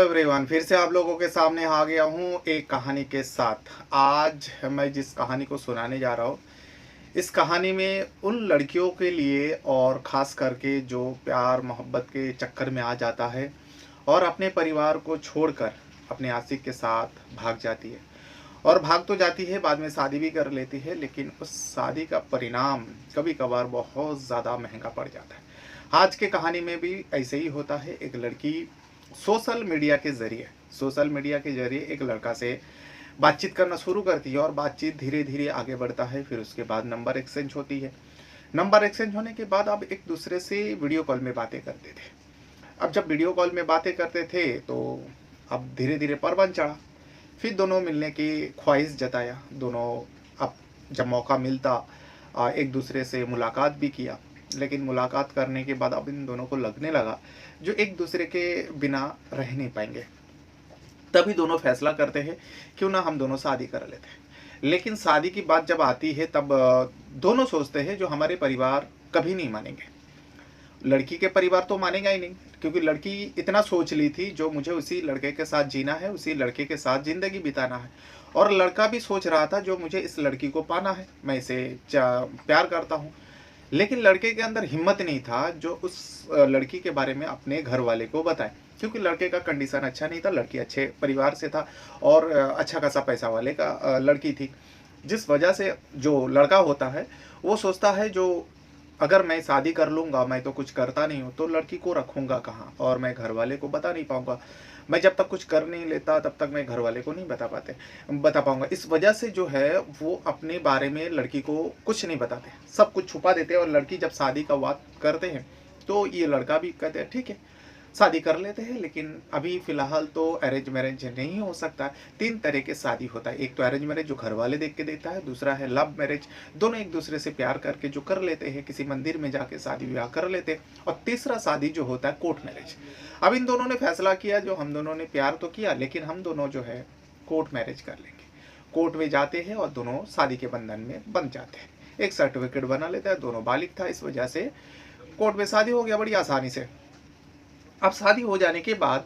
Everyone, फिर से आप लोगों के सामने आ गया हूँ एक कहानी के साथ। आज मैं जिस कहानी को सुनाने जा रहा हूँ, इस कहानी में उन लड़कियों के लिए और ख़ास करके जो प्यार मोहब्बत के चक्कर में आ जाता है और अपने परिवार को छोड़कर अपने आशिक के साथ भाग जाती है। और भाग तो जाती है, बाद में शादी भी कर लेती है, लेकिन उस शादी का परिणाम कभी कभार बहुत ज़्यादा महंगा पड़ जाता है। आज के कहानी में भी ऐसे ही होता है। एक लड़की सोशल मीडिया के जरिए एक लड़का से बातचीत करना शुरू करती है और बातचीत धीरे धीरे आगे बढ़ता है। फिर उसके बाद नंबर एक्सचेंज होती है। नंबर एक्सचेंज होने के बाद अब एक दूसरे से वीडियो कॉल में बातें करते थे। अब जब वीडियो कॉल में बातें करते थे तो अब धीरे धीरे परवन चढ़ा। फिर दोनों मिलने की ख्वाहिश जताया। दोनों अब जब मौका मिलता एक दूसरे से मुलाकात भी किया, लेकिन मुलाकात करने के बाद अब इन दोनों को लगने लगा जो एक दूसरे के बिना रह नहीं पाएंगे। तभी दोनों फैसला करते हैं क्यों ना हम दोनों शादी कर लेते हैं। लेकिन शादी की बात जब आती है तब दोनों सोचते हैं जो हमारे परिवार कभी नहीं मानेंगे। लड़की के परिवार तो मानेगा ही नहीं, क्योंकि लड़की इतना सोच ली थी जो मुझे उसी लड़के के साथ जीना है, उसी लड़के के साथ ज़िंदगी बिताना है। और लड़का भी सोच रहा था जो मुझे इस लड़की को पाना है, मैं इसे प्यार करता हूँ। लेकिन लड़के के अंदर हिम्मत नहीं था जो उस लड़की के बारे में अपने घर वाले को बताए, क्योंकि लड़के का कंडीशन अच्छा नहीं था। लड़की अच्छे परिवार से था और अच्छा खासा पैसा वाले का लड़की थी। जिस वजह से जो लड़का होता है वो सोचता है जो अगर मैं शादी कर लूँगा, मैं तो कुछ करता नहीं हूँ, तो लड़की को रखूँगा कहाँ और मैं घर वाले को बता नहीं पाऊँगा। मैं जब तक कुछ कर नहीं लेता तब तक मैं घर वाले को नहीं बता पाऊँगा। इस वजह से जो है वो अपने बारे में लड़की को कुछ नहीं बताते, सब कुछ छुपा देते हैं। और लड़की जब शादी का बात करते हैं तो ये लड़का भी कहते हैं ठीक है शादी कर लेते हैं, लेकिन अभी फ़िलहाल तो अरेंज मैरेज नहीं हो सकता। 3 तरह के शादी होता है। एक तो अरेंज मैरेज जो घर वाले देख के देता है, दूसरा है लव मैरेज, दोनों एक दूसरे से प्यार करके जो कर लेते हैं, किसी मंदिर में जाके शादी विवाह कर लेते हैं, और तीसरा शादी जो होता है कोर्ट मैरिज। अब इन दोनों ने फैसला किया जो हम दोनों ने प्यार तो किया, लेकिन हम दोनों जो है कोर्ट मैरिज कर लेंगे। कोर्ट में जाते हैं और दोनों शादी के बंधन में बंध जाते हैं। एक सर्टिफिकेट बना लेता है, दोनों बालिग था, इस वजह से कोर्ट में शादी हो गया बड़ी आसानी से। अब शादी हो जाने के बाद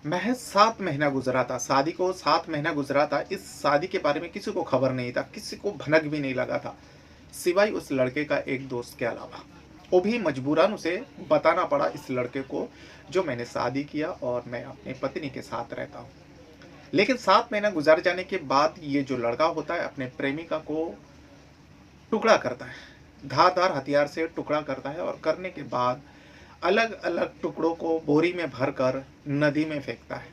महज 7 महीना गुजरा था, शादी को 7 महीना गुजरा था। इस शादी के बारे में किसी को खबर नहीं था, किसी को भनक भी नहीं लगा था, सिवाय उस लड़के का एक दोस्त के अलावा। वो भी मजबूरन उसे बताना पड़ा इस लड़के को जो मैंने शादी किया और मैं अपनी पत्नी के साथ रहता हूँ। लेकिन 7 महीना गुजर जाने के बाद ये जो लड़का होता है अपने प्रेमिका को टुकड़ा करता है, धारदार हथियार से टुकड़ा करता है, और करने के बाद अलग अलग टुकड़ों को बोरी में भरकर नदी में फेंकता है।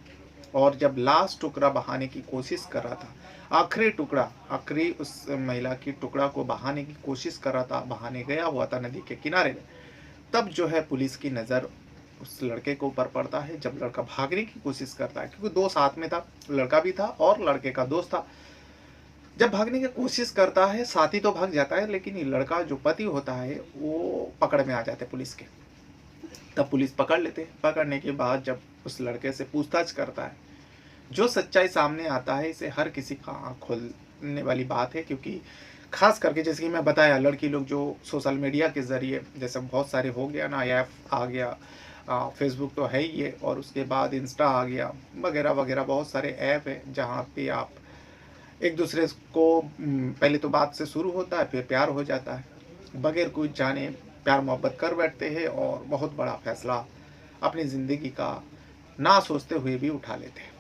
और जब लास्ट टुकड़ा बहाने की कोशिश कर रहा था, आखिरी उस महिला की टुकड़ा को बहाने की कोशिश कर रहा था, बहाने गया हुआ था नदी के किनारे में, तब जो है पुलिस की नज़र उस लड़के के ऊपर पड़ता है। जब लड़का भागने की कोशिश करता है, क्योंकि 2 साथ में था, लड़का भी था और लड़के का दोस्त था। जब भागने की कोशिश करता है, साथी तो भाग जाता है, लेकिन ये लड़का जो पति होता है वो पकड़ में आ जाते पुलिस के। तब पुलिस पकड़ लेते। पकड़ने के बाद जब उस लड़के से पूछताछ करता है, जो सच्चाई सामने आता है, इसे हर किसी का आँख खोलने वाली बात है। क्योंकि खास करके जैसे कि मैं बताया, लड़की लोग जो सोशल मीडिया के ज़रिए, जैसे बहुत सारे हो गया ना, ऐप आ गया, फेसबुक तो है ही है, और उसके बाद इंस्टा आ गया वगैरह वगैरह, बहुत सारे ऐप है जहाँ पे आप एक दूसरे को पहले तो बात से शुरू होता है, फिर प्यार हो जाता है। बगैर कुछ जाने प्यार मोहब्बत कर बैठते हैं और बहुत बड़ा फैसला अपनी ज़िंदगी का ना सोचते हुए भी उठा लेते हैं।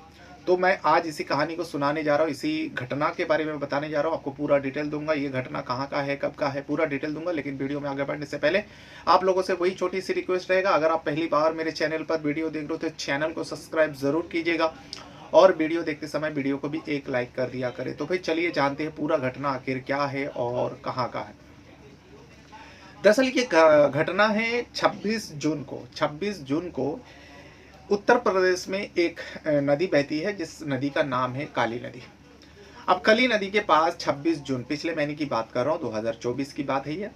तो मैं आज इसी कहानी को सुनाने जा रहा हूँ, इसी घटना के बारे में बताने जा रहा हूँ। आपको पूरा डिटेल दूंगा, ये घटना कहाँ का है, कब का है, पूरा डिटेल दूंगा। लेकिन वीडियो में आगे बढ़ने से पहले आप लोगों से वही छोटी सी रिक्वेस्ट रहेगा, अगर आप पहली बार मेरे चैनल पर वीडियो देख रहे हो तो चैनल को सब्सक्राइब ज़रूर कीजिएगा, और वीडियो देखते समय वीडियो को भी एक लाइक कर दिया करें। तो फिर चलिए जानते हैं पूरा घटना आखिर क्या है और कहाँ का है। दरअसल ये घटना है 26 जून को उत्तर प्रदेश में एक नदी बहती है, जिस नदी का नाम है काली नदी। अब काली नदी के पास 26 जून, पिछले महीने की बात कर रहा हूँ, 2024 की बात है ये।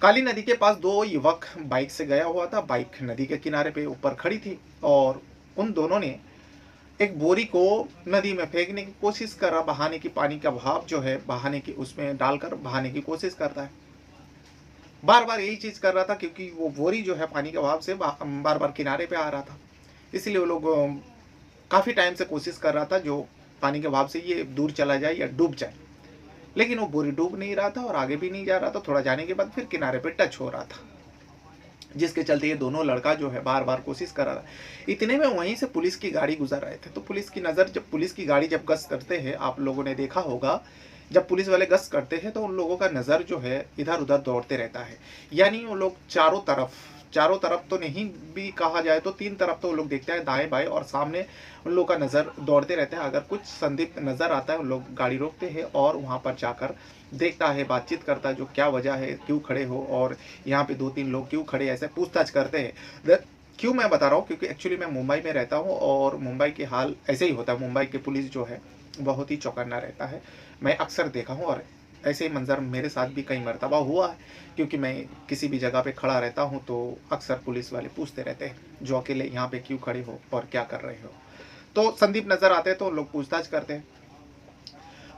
काली नदी के पास 2 युवक बाइक से गया हुआ था। बाइक नदी के किनारे पे ऊपर खड़ी थी और उन दोनों ने एक बोरी को नदी में फेंकने की कोशिश कर रहा, बहाने की, पानी का बहाव जो है बहाने की, उसमें डालकर बहाने की कोशिश करता है। बार बार यही चीज़ कर रहा था, क्योंकि वो बोरी जो है पानी के बहाव से बार बार किनारे पे आ रहा था। इसलिए वो लोग काफ़ी टाइम से कोशिश कर रहा था जो पानी के बहाव से ये दूर चला जाए या डूब जाए। लेकिन वो बोरी डूब नहीं रहा था और आगे भी नहीं जा रहा था, थोड़ा जाने के बाद फिर किनारे पे टच हो रहा था, जिसके चलते ये दोनों लड़का जो है बार-बार कोशिश कर रहा था। इतने में वहीं से पुलिस की गाड़ी गुज़र रहे थे, तो पुलिस की नज़र जब पुलिस की गाड़ी जब गश्त करते हैं, आप लोगों ने देखा होगा, जब पुलिस वाले गश्त करते हैं तो उन लोगों का नज़र जो है इधर-उधर दौड़ते रहता है। यानी वो लोग चारों तरफ तो नहीं भी कहा जाए तो 3 तरफ तो वो लोग देखते हैं, दाएँ-बाएँ और सामने उन लोगों का नज़र दौड़ते रहते हैं। अगर कुछ संदिग्ध नज़र आता है, उन लोग गाड़ी रोकते हैं और वहाँ पर जाकर देखता है, बातचीत करता है, जो क्या वजह है, क्यों खड़े हो और यहाँ पे 2-3 लोग क्यों खड़े हैं, ऐसे पूछताछ करते हैं। द क्यों मैं बता रहा हूँ, क्योंकि एक्चुअली मैं मुंबई में रहता हूँ और मुंबई के हाल ऐसे ही होता है। मुंबई की पुलिस जो है बहुत ही चौकन्ना रहता है। मैं अक्सर देखा हूँ और ऐसे ही मंज़र मेरे साथ भी कई मर्तबा हुआ है, क्योंकि मैं किसी भी जगह पे खड़ा रहता हूँ तो अक्सर पुलिस वाले पूछते रहते हैं, जो अकेले यहाँ पे क्यों खड़े हो और क्या कर रहे हो? तो संदीप नज़र आते हैं तो लोग पूछताछ करते हैं।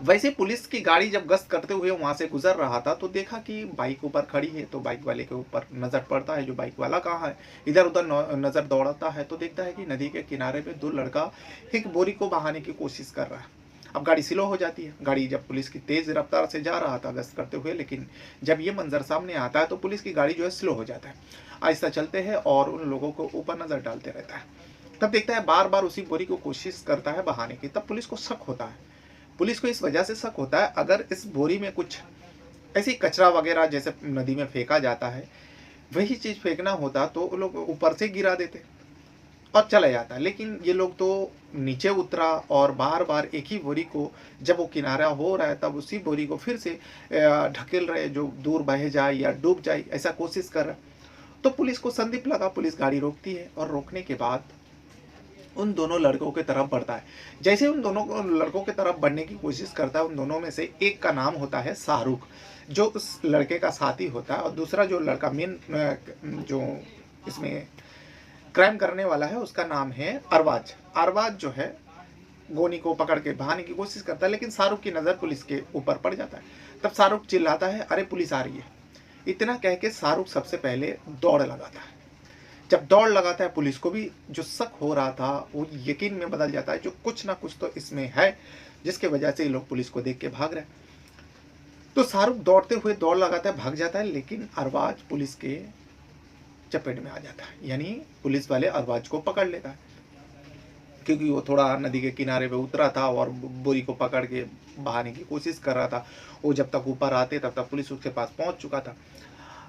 वैसे पुलिस की गाड़ी जब गश्त करते हुए वहाँ से गुज़र रहा था तो देखा कि बाइक ऊपर खड़ी है, तो बाइक वाले के ऊपर नज़र पड़ता है, जो बाइक वाला कहाँ है? इधर-उधर नज़र दौड़ाता है तो देखता है कि नदी के किनारे पे 2 लड़का एक बोरी को बहाने की कोशिश कर रहा है। अब गाड़ी स्लो हो जाती है। गाड़ी जब पुलिस की तेज़ रफ़्तार से जा रहा था गश्त करते हुए, लेकिन जब ये मंज़र सामने आता है तो पुलिस की गाड़ी जो है स्लो हो जाता है। आहिस्ता चलते हैं और उन लोगों को ऊपर नज़र डालते रहता है। तब देखता है बार-बार उसी बोरी को कोशिश करता है बहाने की, तब पुलिस को शक होता है। पुलिस को इस वजह से शक होता है, अगर इस बोरी में कुछ ऐसी कचरा वगैरह जैसे नदी में फेंका जाता है, वही चीज़ फेंकना होता तो वो लोग ऊपर से गिरा देते और चला जाता। लेकिन ये लोग तो नीचे उतरा और बार-बार एक ही बोरी को जब वो किनारा हो रहा है तब उसी बोरी को फिर से ढकेल रहे, जो दूर बह जाए या डूब जाए, ऐसा कोशिश कर रहा है। तो पुलिस को संदिग्ध लगा, पुलिस गाड़ी रोकती है और रोकने के बाद उन दोनों लड़कों की तरफ बढ़ता है। जैसे उन दोनों लड़कों की तरफ बढ़ने की कोशिश करता है, उन दोनों में से एक का नाम होता है शाहरुख, जो उस लड़के का साथी होता है, और दूसरा जो लड़का मेन जो इसमें क्राइम करने वाला है उसका नाम है अरबाज। अरबाज जो है गोनी को पकड़ के बहाने की कोशिश करता है, लेकिन शाहरुख की नज़र पुलिस के ऊपर पड़ जाता है। तब शाहरुख चिल्लाता है, अरे पुलिस आ रही है। इतना कह के शाहरुख सबसे पहले दौड़ लगाता है। जब दौड़ लगाता है, पुलिस को भी जो शक हो रहा था वो यकीन में बदल जाता है, जो कुछ ना कुछ तो इसमें है, जिसके वजह से ये लोग पुलिस को देख के भाग रहे हैं। तो शाहरुख दौड़ते हुए दौड़ लगाता है, भाग जाता है, लेकिन अरबाज पुलिस के चपेट में आ जाता है। यानी पुलिस वाले अरबाज को पकड़ लेता है, क्योंकि वो थोड़ा नदी के किनारे पे उतरा था और बोरी को पकड़ के बहाने की कोशिश कर रहा था। वो जब तक ऊपर आते तब तक पुलिस उसके पास पहुंच चुका था।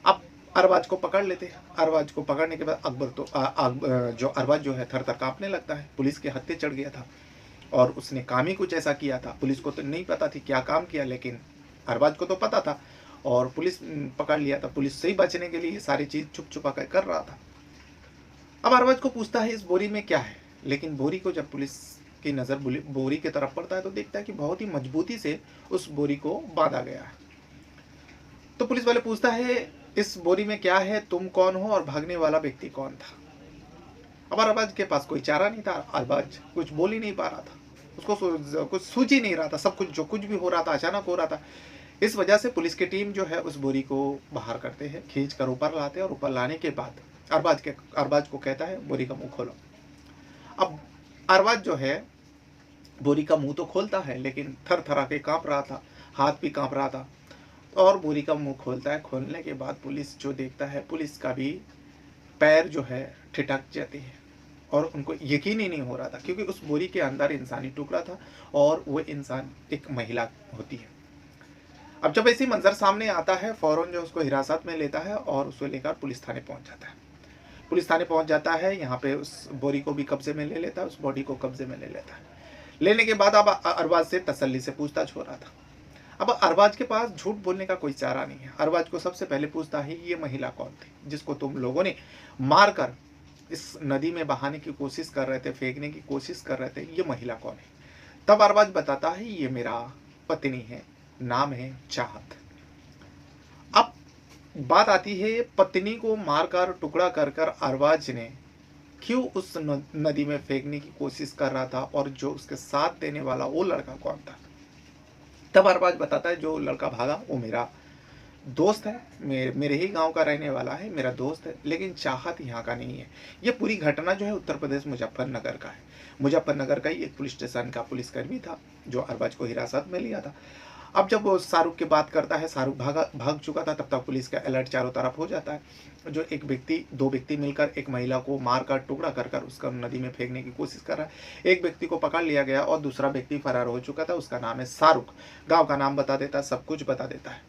अब अरबाज को पकड़ लेते। अरबाज को पकड़ने के बाद अकबर तो जो अरबाज जो है थर-थर काँपने लगता है। पुलिस के हत्थे चढ़ गया था और उसने काम ही कुछ ऐसा किया था। पुलिस को तो नहीं पता थी क्या काम किया, लेकिन अरबाज को तो पता था और पुलिस पकड़ लिया था। पुलिस से ही बचने के लिए ये सारी चीज़ छुप-छुपा कर कर रहा था। अब अरबाज को पूछता है इस बोरी में क्या है, लेकिन बोरी को जब पुलिस की नज़र बोरी की तरफ पड़ता है तो देखता है कि बहुत ही मजबूती से उस बोरी को बाँधा गया है। तो पुलिस वाले पूछता है इस बोरी में क्या है, तुम कौन हो और भागने वाला व्यक्ति कौन था? अब अरबाज के पास कोई चारा नहीं था। अरबाज कुछ बोल ही नहीं पा रहा था, उसको कुछ सूझ ही नहीं रहा था। सब कुछ जो कुछ भी हो रहा था अचानक हो रहा था। इस वजह से पुलिस की टीम जो है उस बोरी को बाहर करते हैं, खींच कर ऊपर लाते हैं और ऊपर लाने के बाद अरबाज को कहता है बोरी का मुंह खोलो। अब अरबाज जो है बोरी का मुंह तो खोलता है, लेकिन थर थरा के काँप रहा था, हाथ भी काँप रहा था और बोरी का मुंह खोलता है। खोलने के बाद पुलिस जो देखता है, पुलिस का भी पैर जो है ठिठक जाती है और उनको यकीन ही नहीं हो रहा था, क्योंकि उस बोरी के अंदर इंसानी टुकड़ा था और वो इंसान एक महिला होती है। अब जब ऐसी मंजर सामने आता है, फौरन जो उसको हिरासत में लेता है और उसको लेकर पुलिस थाने पहुंच जाता है। पुलिस थाने पहुंच जाता है, यहाँ पे उस बोरी को भी कब्जे में ले लेता है, उस बॉडी को कब्जे में ले लेता है। लेने के बाद अब अरबाज से तसल्ली से पूछताछ हो रहा था। अब अरबाज के पास झूठ बोलने का कोई चारा नहीं है। अरबाज को सबसे पहले पूछता है ये महिला कौन थी जिसको तुम लोगों ने मार कर इस नदी में बहाने की कोशिश कर रहे थे, फेंकने की कोशिश कर रहे थे, ये महिला कौन है? तब अरबाज बताता है ये मेरा पत्नी है, नाम है चाहत। अब बात आती है पत्नी को मारकर टुकड़ा कर कर अरबाज ने क्यों उस नदी में फेंकने की कोशिश कर रहा था और जो उसके साथ देने वाला वो लड़का कौन था? तब अरबाज बताता है जो लड़का भागा वो मेरा दोस्त है, मेरे ही गाँव का रहने वाला है, मेरा दोस्त है, लेकिन चाहत यहाँ का नहीं है। ये पूरी घटना जो है उत्तर प्रदेश मुज़फ्फरनगर का है। मुज़फ्फरनगर का ही एक पुलिस स्टेशन का पुलिसकर्मी था, जो अरबाज को हिरासत में लिया था। अब जब वो शाहरुख की बात करता है, शाहरुख भाग चुका था, तब तक पुलिस का अलर्ट चारों तरफ हो जाता है। जो एक व्यक्ति 2 व्यक्ति मिलकर एक महिला को मार-काट टुकड़ा कर उसका नदी में फेंकने की कोशिश कर रहा है। एक व्यक्ति को पकड़ लिया गया और दूसरा व्यक्ति फरार हो चुका था, उसका नाम है शाहरुख। गाँव का नाम बता देता है, सब कुछ बता देता है।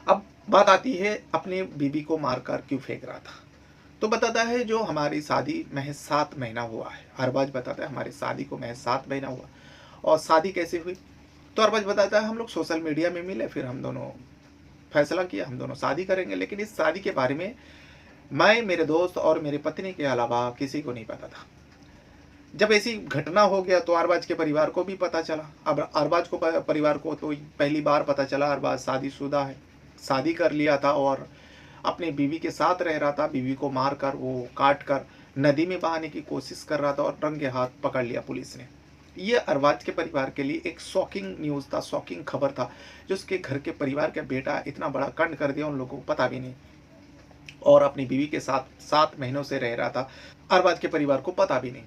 अब बात आती है अपनी बीवी को मारकर क्यों फेंक रहा था। तो बताता है जो हमारी शादी महज 7 महीना हुआ है। अरबाज बताता है हमारी शादी को महज 7 महीना हुआ। और शादी कैसे हुई? तो अरबाज बताता है हम लोग सोशल मीडिया में मिले, फिर हम दोनों फैसला किया हम दोनों शादी करेंगे, लेकिन इस शादी के बारे में मैं, मेरे दोस्त और मेरी पत्नी के अलावा किसी को नहीं पता था। जब ऐसी घटना हो गया तो अरबाज के परिवार को भी पता चला। अब अरबाज को परिवार को तो पहली बार पता चला अरबाज शादीशुदा है, शादी कर लिया था और अपनी बीवी के साथ रह रहा था। बीवी को मारकर वो काट कर नदी में बहाने की कोशिश कर रहा था और रंगे हाथ पकड़ लिया पुलिस ने। ये अरबाज के परिवार के लिए एक शॉकिंग न्यूज़ था, शॉकिंग खबर था, जो उसके घर के परिवार का बेटा इतना बड़ा कांड कर दिया, उन लोगों को पता भी नहीं। और अपनी बीवी के साथ 7 महीनों से रह रहा था, अरबाज के परिवार को पता भी नहीं।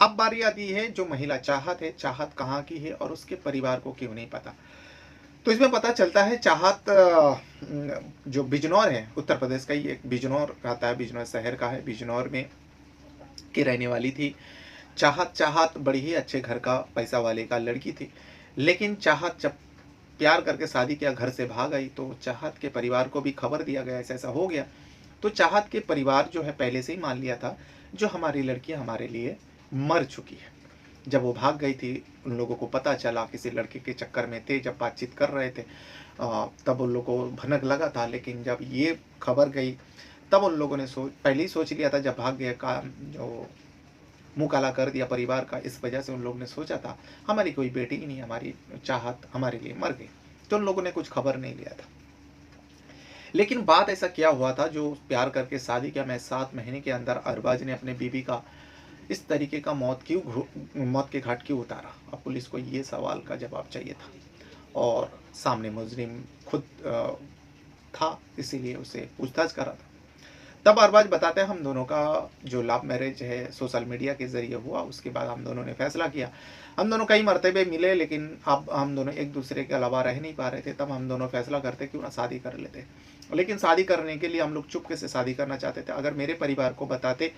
अब बारी आती है जो महिला चाहत है, चाहत कहाँ की है और उसके परिवार को क्यों नहीं पता। तो इसमें पता चलता है चाहत जो बिजनौर है, उत्तर प्रदेश का ही एक बिजनौर आता है, बिजनौर शहर का है, बिजनौर में की रहने वाली थी। चाहत बड़ी ही अच्छे घर का पैसा वाले का लड़की थी, लेकिन चाहत जब प्यार करके शादी किया, घर से भाग आई, तो चाहत के परिवार को भी खबर दिया गया ऐसा ऐसा हो गया। तो चाहत के परिवार जो है पहले से ही मान लिया था जो हमारी लड़की हमारे लिए मर चुकी है। जब वो भाग गई थी, उन लोगों को पता चला, किसी लड़के के चक्कर में थे, जब बातचीत कर रहे थे तब उन लोगों को भनक लगा था, लेकिन जब ये खबर गई तब उन लोगों ने पहले ही सोच लिया था, जब भाग गया का जो मुँह काला कर दिया परिवार का, इस वजह से उन लोगों ने सोचा था हमारी कोई बेटी ही नहीं, हमारी चाहत हमारे लिए मर गई। तो उन लोगों ने कुछ खबर नहीं लिया था। लेकिन बात ऐसा क्या हुआ था, जो प्यार करके शादी किया, मैं 7 महीने के अंदर अरबाज ने अपने बीवी का इस तरीके का मौत के घाट क्यों उतारा। अब पुलिस को ये सवाल का जवाब चाहिए था और सामने मुजरिम खुद था, इसीलिए उसे पूछताछ करा था। तब अरबाज बताते हैं हम दोनों का जो लव मैरिज है सोशल मीडिया के ज़रिए हुआ, उसके बाद हम दोनों ने फैसला किया। हम दोनों कई मरतबे मिले, लेकिन अब हम दोनों एक दूसरे के अलावा रह नहीं पा रहे थे। तब हम दोनों फैसला करते क्यों ना शादी कर लेते, लेकिन शादी करने के लिए हम लोग चुपके से शादी करना चाहते थे। अगर मेरे परिवार को बताते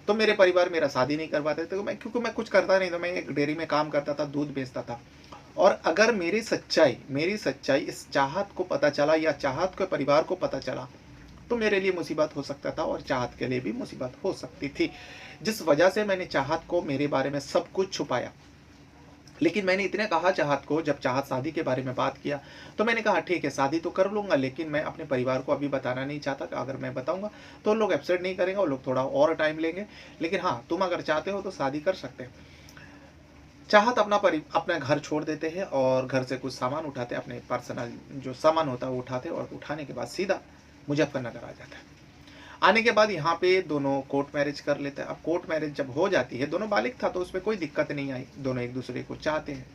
तो मेरे परिवार मेरा शादी नहीं करवाते थे, क्योंकि मैं कुछ करता नहीं था, मैं एक डेयरी में काम करता था, दूध बेचता था। और अगर मेरी सच्चाई इस चाहत को पता चला या चाहत के परिवार को पता चला तो मेरे लिए मुसीबत हो सकता था और चाहत के लिए भी मुसीबत हो सकती थी। जिस वजह से मैंने चाहत को मेरे बारे में सब कुछ छुपाया। लेकिन मैंने इतने कहा चाहत को, जब चाहत शादी के बारे में बात किया तो मैंने कहा ठीक है शादी तो कर लूँगा, लेकिन मैं अपने परिवार को अभी बताना नहीं चाहता कि अगर मैं बताऊँगा तो उन लोग एक्सेप्ट नहीं करेंगे, वो लोग थोड़ा और टाइम लेंगे। लेकिन हाँ, तुम अगर चाहते हो तो शादी कर सकते हो। चाहत अपना घर छोड़ देते हैं और घर से कुछ सामान उठाते, अपने पर्सनल जो सामान होता है वो उठाते, और उठाने के बाद सीधा मुजफ्फरनगर आ जाता है। आने के बाद यहाँ पे दोनों कोर्ट मैरिज कर लेते हैं। अब कोर्ट मैरिज जब हो जाती है, दोनों बालिग था तो उसमें कोई दिक्कत नहीं आई, दोनों एक दूसरे को चाहते हैं,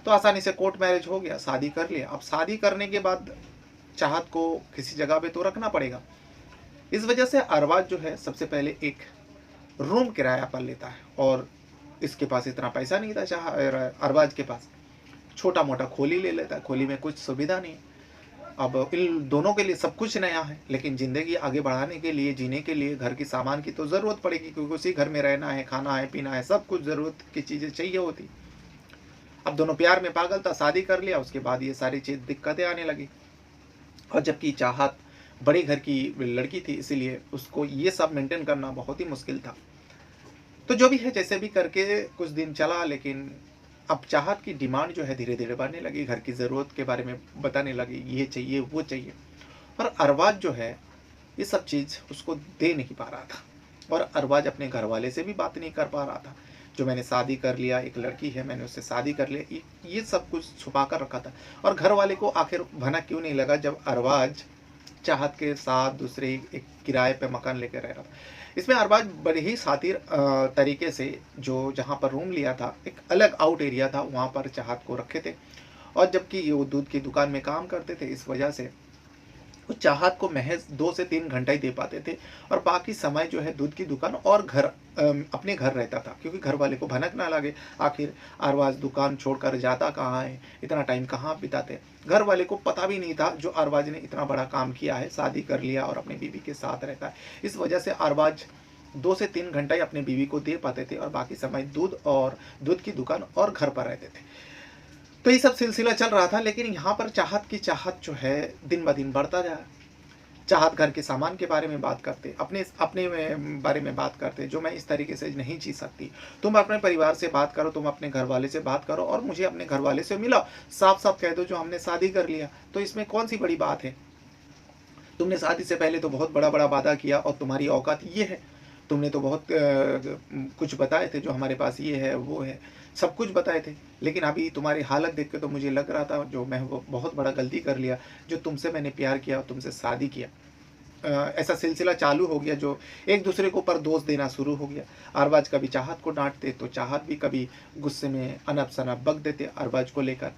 तो आसानी से कोर्ट मैरिज हो गया, शादी कर लिया। अब शादी करने के बाद चाहत को किसी जगह पे तो रखना पड़ेगा। इस वजह से अरबाज जो है सबसे पहले एक रूम किराया पर लेता है, और इसके पास इतना पैसा नहीं था अरबाज के पास, छोटा मोटा खोली ले लेता है। खोली में कुछ सुविधा नहीं। अब इन दोनों के लिए सब कुछ नया है, लेकिन ज़िंदगी आगे बढ़ाने के लिए, जीने के लिए घर की सामान की तो ज़रूरत पड़ेगी, क्योंकि उसी घर में रहना है, खाना है, पीना है, सब कुछ ज़रूरत की चीज़ें चाहिए होती। अब दोनों प्यार में पागल था, शादी कर लिया, उसके बाद ये सारी चीज़ दिक्कतें आने लगी। और जबकि चाहत बड़े घर की लड़की थी, इसीलिए उसको ये सब मेंटेन करना बहुत ही मुश्किल था। तो जो भी है, जैसे भी करके कुछ दिन चला, लेकिन अब चाहत की डिमांड जो है धीरे धीरे बढ़ने लगी, घर की ज़रूरत के बारे में बताने लगी, ये चाहिए वो चाहिए। और अरबाज जो है ये सब चीज़ उसको दे नहीं पा रहा था, और अरबाज अपने घर वाले से भी बात नहीं कर पा रहा था। जो मैंने शादी कर लिया, एक लड़की है, मैंने उससे शादी कर लिया, ये सब कुछ छुपा कर रखा था। और घर वाले को आखिर भनक क्यों नहीं लगा जब अरबाज चाहत के साथ दूसरे एक किराए पे मकान लेकर रह रहा था। इसमें अरबाज बड़े ही शातिर तरीके से, जो जहाँ पर रूम लिया था एक अलग आउट एरिया था, वहाँ पर चाहत को रखे थे और जबकि वो दूध की दुकान में काम करते थे, इस वजह से वो चाहत को महज 2 से 3 घंटा ही दे पाते थे और बाकी समय जो है दूध की दुकान और घर अपने घर रहता था, क्योंकि घर वाले को भनक ना लगे आखिर अरबाज दुकान छोड़कर जाता कहाँ है, इतना टाइम कहाँ बिताते। घर वाले को पता भी नहीं था जो अरबाज ने इतना बड़ा काम किया है, शादी कर लिया और अपनी बीवी के साथ रहता है। इस वजह से अरबाज 2 से 3 घंटा ही अपनी बीवी को दे पाते थे और बाकी समय दूध की दुकान और घर पर रहते थे। तो ये सब सिलसिला चल रहा था, लेकिन यहाँ पर चाहत की चाहत जो है दिन ब दिन बढ़ता जा। चाहत घर के सामान के बारे में बात करते, अपने अपने बारे में बात करते, जो मैं इस तरीके से नहीं जी सकती। तुम अपने परिवार से बात करो, तुम अपने घर वाले से बात करो और मुझे अपने घर वाले से मिलाओ। साफ साफ कह दो जो हमने शादी कर लिया, तो इसमें कौन सी बड़ी बात है। तुमने शादी से पहले तो बहुत बड़ा बड़ा वादा किया और तुम्हारी औकात ये है। तुमने तो बहुत कुछ बताए थे, जो हमारे पास ये है वो है, सब कुछ बताए थे। लेकिन अभी तुम्हारी हालत देख के तो मुझे लग रहा था जो मैं वो बहुत बड़ा गलती कर लिया, जो तुमसे मैंने प्यार किया और तुमसे शादी किया। ऐसा सिलसिला चालू हो गया, जो एक दूसरे के ऊपर दोष देना शुरू हो गया। अरबाज कभी चाहत को डांटते तो चाहत भी कभी गुस्से में अनब शनब बक देते अरबाज को लेकर।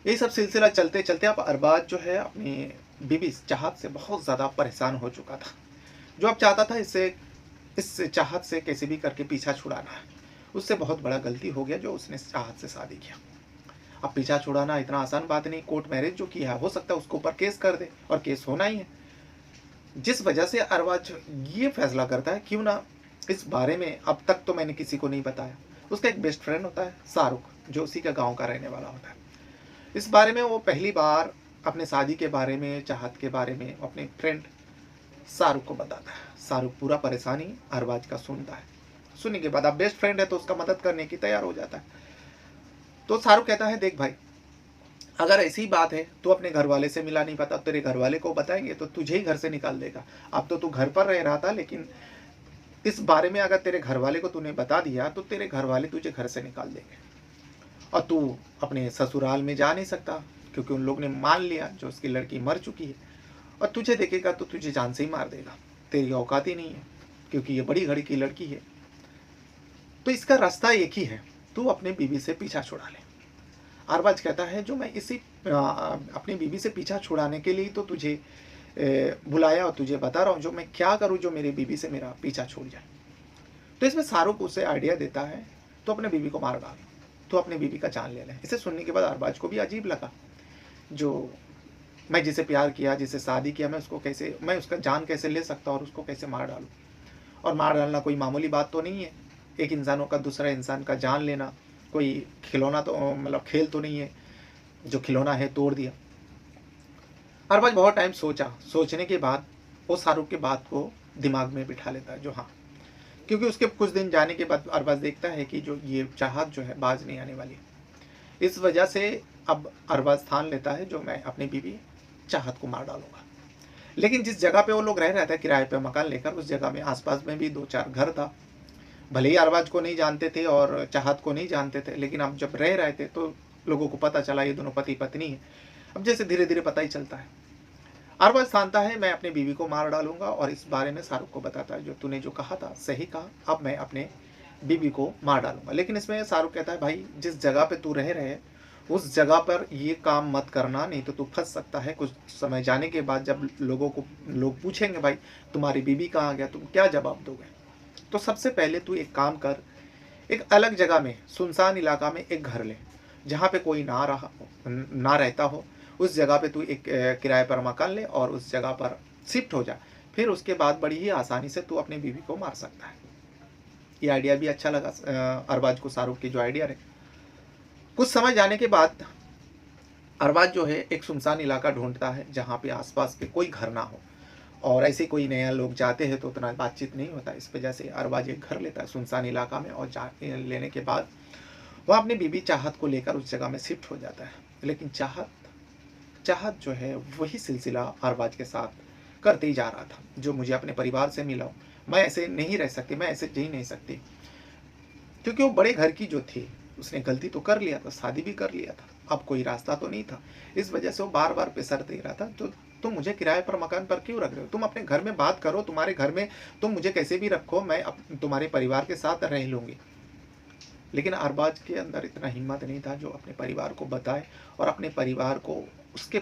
ये सब सिलसिला चलते चलते अब अरबाज जो है अपनी बीवी चाहत से बहुत ज़्यादा परेशान हो चुका था। जो अब चाहता था इस चाहत से कैसे भी करके पीछा छुड़ाना है। उससे बहुत बड़ा गलती हो गया जो उसने चाहत से शादी किया। अब पीछा छुड़ाना इतना आसान बात नहीं, कोर्ट मैरिज जो किया है हो सकता है उसके ऊपर केस कर दे और केस होना ही है। जिस वजह से अरबाज ये फैसला करता है क्यों ना इस बारे में, अब तक तो मैंने किसी को नहीं बताया। उसका एक बेस्ट फ्रेंड होता है शाहरुख, जो उसी का गाँव का रहने वाला होता है। इस बारे में वो पहली बार अपने शादी के बारे में, चाहत के बारे में अपने फ्रेंड शाहरुख को बताता है। शाहरुख पूरा परेशानी अरबाज का सुनता है। सुनने के बाद अब बेस्ट फ्रेंड है तो उसका मदद करने की तैयार हो जाता है। तो शाहरुख कहता है देख भाई, अगर ऐसी बात है तो अपने घर वाले से मिला नहीं पाता, तेरे घर वाले को बताएंगे तो तुझे ही घर से निकाल देगा। अब तो तू घर पर रह रहा था, लेकिन इस बारे में अगर तेरे घर वाले को तूने बता दिया तो तेरे घर वाले तुझे घर से निकाल देंगे और तू अपने ससुराल में जा नहीं सकता, क्योंकि उन लोग ने मान लिया जो उसकी लड़की मर चुकी है। और तुझे देखेगा तो तुझे जान से ही मार देगा, तेरी औकात ही नहीं है, क्योंकि ये बड़ी घड़ी की लड़की है। तो इसका रास्ता एक ही है, तू अपने बीवी से पीछा छुड़ा ले। अरबाज कहता है जो मैं अपनी बीवी से पीछा छुड़ाने के लिए तो तुझे बुलाया और तुझे बता रहा हूँ जो मैं क्या करूँ जो मेरी बीवी से मेरा पीछा छूट जाए। तो इसमें शाहरुख उसे आइडिया देता है तो अपने बीवी को मार डाल, तो अपनी बीवी का जान ले ले। इसे सुनने के बाद अरबाज को भी अजीब लगा, जो मैं जिसे प्यार किया, जिसे शादी किया, मैं उसका जान कैसे ले सकता और उसको कैसे मार डालूँ। और मार डालना कोई मामूली बात तो नहीं है। एक इंसानों का दूसरा इंसान का जान लेना कोई खिलौना तो मतलब खेल तो नहीं है जो खिलौना है तोड़ दिया। अरबाज बहुत टाइम सोचने के बाद वो शाहरुख की बात को दिमाग में बिठा लेता है, जो हाँ, क्योंकि उसके कुछ दिन जाने के बाद अरबाज देखता है कि जो ये चाहत जो है बाज नहीं आने वाली। इस वजह से अब अरबाज ठान लेता है जो मैं अपनी बीवी चाहत को मार डालूंगा। लेकिन जिस जगह पे वो लोग रह रहे थे किराए पे मकान लेकर, उस जगह में आसपास में भी 2-4 घर था। भले ही अरबाज को नहीं जानते थे और चाहत को नहीं जानते थे, लेकिन अब जब रह रहे थे तो लोगों को पता चला ये दोनों पति पत्नी है। अब जैसे धीरे धीरे पता ही चलता है। अरबाज ठानता है मैं अपनी बीवी को मार डालूंगा और इस बारे में शाहरुख को बताता है जो तूने जो कहा था सही कहा, अब मैं अपने बीवी को मार डालूंगा। लेकिन इसमें शाहरुख कहता है भाई जिस जगह पे तू रह रहे उस जगह पर ये काम मत करना, नहीं तो तू फंस सकता है। कुछ समय जाने के बाद जब लोग पूछेंगे भाई तुम्हारी बीवी कहाँ गया, तुम क्या जवाब दोगे। तो सबसे पहले तू एक काम कर, एक अलग जगह में सुनसान इलाका में एक घर ले जहाँ पे कोई ना रहता हो। उस जगह पे तू एक किराए पर मकान ले और उस जगह पर शिफ्ट हो जा। फिर उसके बाद बड़ी ही आसानी से तू अपनी बीवी को मार सकता है। ये आइडिया भी अच्छा लगा अरबाज को, शाहरुख की जो आइडिया रहे। कुछ समय जाने के बाद अरबाज जो है एक सुनसान इलाका ढूंढता है जहाँ पे आसपास के कोई घर ना हो, और ऐसे कोई नया लोग जाते हैं तो उतना बातचीत नहीं होता। इस वजह से अरबाज एक घर लेता है सुनसान इलाका में और लेने के बाद वह अपनी बीवी चाहत को लेकर उस जगह में शिफ्ट हो जाता है। लेकिन चाहत जो है वही सिलसिला अरबाज के साथ करते ही जा रहा था, जो मुझे अपने परिवार से मिला हूँ, मैं ऐसे नहीं रह सकती, मैं ऐसे जी नहीं सकती। क्योंकि वो बड़े घर की जो थी उसने गलती तो कर लिया था, शादी भी कर लिया था, अब कोई रास्ता तो नहीं था। इस वजह से वो बार बार प्रेशर दे रहा था तो तुम मुझे किराए पर मकान पर क्यों रख रहे हो, तुम अपने घर में बात करो, तुम्हारे घर में तुम मुझे कैसे भी रखो, मैं तुम्हारे परिवार के साथ रह लूँगी। लेकिन अरबाज के अंदर इतना हिम्मत नहीं था जो अपने परिवार को बताए और अपने परिवार को उसके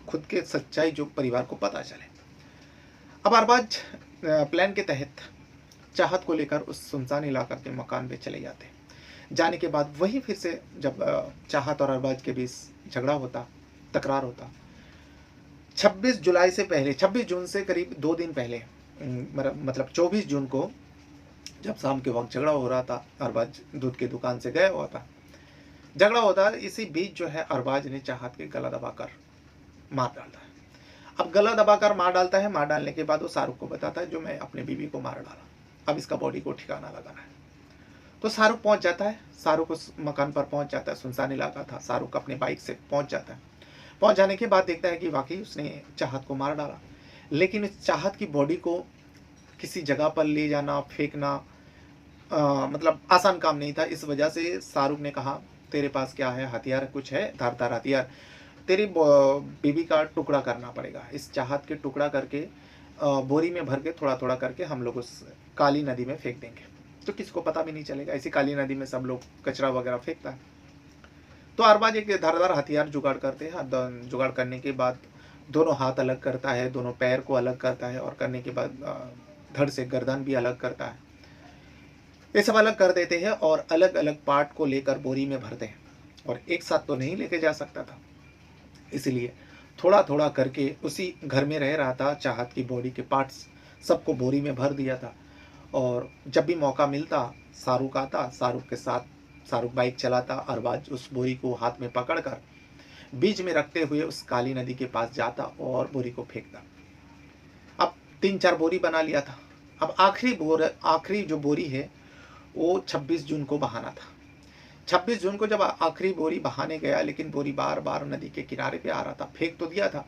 खुद के सच्चाई जो परिवार को पता चले। अब अरबाज प्लान के तहत चाहत को लेकर उस सुनसान इलाका के मकान पे चले जाते। जाने के बाद वही फिर से जब चाहत और अरबाज के बीच झगड़ा होता, तकरार होता, 26 जुलाई से पहले 26 जून से करीब 2 दिन पहले मतलब 24 जून को जब शाम के वक्त झगड़ा हो रहा था, अरबाज दूध की दुकान से गया हुआ था, झगड़ा होता है। इसी बीच जो है अरबाज ने चाहत के गला दबाकर मार डालता है। अब गला दबाकर मार डालता है। मार डालने के बाद वो शाहरुख को बताता है जो मैं अपने बीवी को मार डाला, अब इसका बॉडी को ठिकाना लगाना है। तो शाहरुख पहुंच जाता है। शाहरुख उस मकान पर पहुंच जाता है। सुनसान इलाका था। शाहरुख अपने बाइक से पहुंच जाता है। पहुंच जाने के बाद देखता है कि वाकई उसने चाहत को मार डाला, लेकिन इस चाहत की बॉडी को किसी जगह पर ले जाना, फेंकना मतलब आसान काम नहीं था। इस वजह से शाहरुख ने कहा तेरे पास क्या है, हथियार कुछ है, धारदार हथियार, तेरी बीवी का टुकड़ा करना पड़ेगा। इस चाहत के टुकड़ा करके बोरी में भर के थोड़ा थोड़ा करके हम लोग उस काली नदी में फेंक देंगे, तो किसको पता भी नहीं चलेगा। इसी काली नदी में सब लोग कचरा वगैरह फेंकता है। तो अरबाज एक धारदार हथियार जुगाड़ करते हैं। जुगाड़ करने के बाद दोनों हाथ अलग करता है, दोनों पैर को अलग करता है और करने के बाद धड़ से गर्दन भी अलग करता है। ये सब अलग कर देते हैं और अलग अलग पार्ट को लेकर बोरी में भरते हैं। और एक साथ तो नहीं लेके जा सकता था, इसलिए थोड़ा थोड़ा करके उसी घर में रह रहा था। चाहत की बॉडी के पार्ट्स सबको बोरी में भर दिया था। और जब भी मौका मिलता शाहरुख आता, शाहरुख के साथ शाहरुख बाइक चलाता, अरबाज उस बोरी को हाथ में पकड़कर बीच में रखते हुए उस काली नदी के पास जाता और बोरी को फेंकता। अब 3-4 बोरी बना लिया था। अब आखिरी जो बोरी है वो 26 जून को बहाना था। 26 जून को जब आखिरी बोरी बहाने गया, लेकिन बोरी बार बार नदी के किनारे पे आ रहा था। फेंक तो दिया था,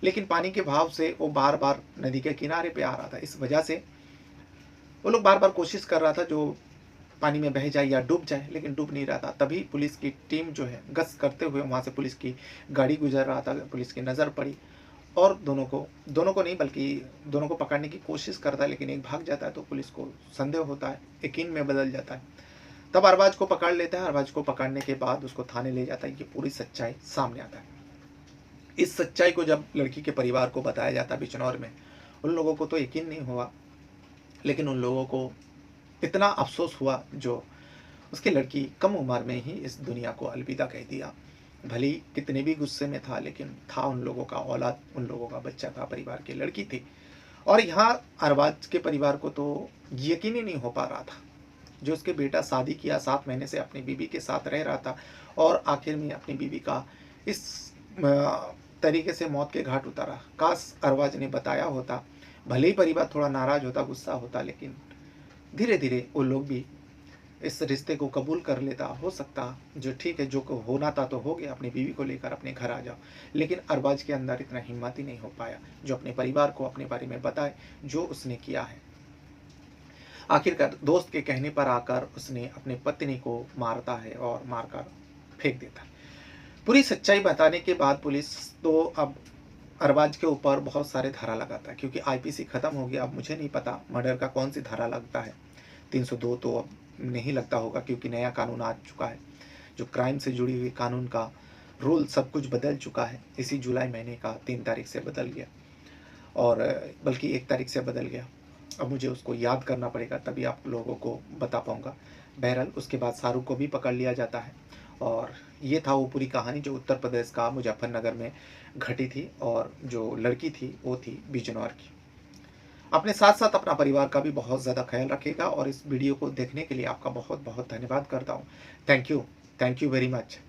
लेकिन पानी के भाव से वो बार बार नदी के किनारे पे आ रहा था। इस वजह से वो लोग बार बार कोशिश कर रहा था जो पानी में बह जाए या डूब जाए, लेकिन डूब नहीं रहा था। तभी पुलिस की टीम जो है गश्त करते हुए वहाँ से पुलिस की गाड़ी गुजर रहा था। पुलिस की नज़र पड़ी और दोनों को नहीं बल्कि दोनों को पकड़ने की कोशिश करता है, लेकिन एक भाग जाता है तो पुलिस को संदेह होता है, यकीन में बदल जाता है। तब अरबाज को पकड़ लेता है। अरबाज को पकड़ने के बाद उसको थाने ले जाता है। ये पूरी सच्चाई सामने आता है। इस सच्चाई को जब लड़की के परिवार को बताया जाता है बिजनौर में, उन लोगों को तो यकीन नहीं हुआ, लेकिन उन लोगों को इतना अफसोस हुआ जो उसकी लड़की कम उम्र में ही इस दुनिया को अलविदा कह दिया। भली कितने भी गुस्से में था, लेकिन था उन लोगों का औलाद, उन लोगों का बच्चा था, परिवार की लड़की थी। और यहाँ अरबाज के परिवार को तो यकीन ही नहीं हो पा रहा था जो उसके बेटा शादी किया, 7 महीने से अपनी बीवी के साथ रह रहा था और आखिर में अपनी बीवी का इस तरीके से मौत के घाट उतारा। काश अरबाज ने बताया होता, भले ही परिवार थोड़ा नाराज होता, गुस्सा होता, लेकिन धीरे धीरे वो लोग भी इस रिश्ते को कबूल कर लेता। हो सकता जो ठीक है, जो होना था तो हो गया, अपनी बीवी को लेकर अपने घर आ जाओ। लेकिन अरबाज के अंदर इतना हिम्मत ही नहीं हो पाया जो अपने परिवार को अपने बारे में बताए जो उसने किया है। आखिरकार दोस्त के कहने पर आकर उसने अपने पत्नी को मारता है और मारकर फेंक देता है। पूरी सच्चाई बताने के बाद पुलिस तो अब अरबाज के ऊपर बहुत सारे धारा लगाता है, क्योंकि आईपीसी खत्म हो गया। अब मुझे नहीं पता मर्डर का कौन सी धारा लगता है। 302 तो अब नहीं लगता होगा, क्योंकि नया कानून आ चुका है। जो क्राइम से जुड़ी हुई कानून का रूल सब कुछ बदल चुका है। इसी जुलाई महीने का 3 तारीख से बदल गया, और बल्कि 1 तारीख से बदल गया। अब मुझे उसको याद करना पड़ेगा, तभी आप लोगों को बता पाऊँगा। बहरहाल उसके बाद शाहरुख को भी पकड़ लिया जाता है। और ये था वो पूरी कहानी जो उत्तर प्रदेश का मुजफ्फरनगर में घटी थी, और जो लड़की थी वो थी बिजनौर की। अपने साथ साथ अपना परिवार का भी बहुत ज़्यादा ख्याल रखिएगा, और इस वीडियो को देखने के लिए आपका बहुत बहुत धन्यवाद करता हूँ। Thank you very much.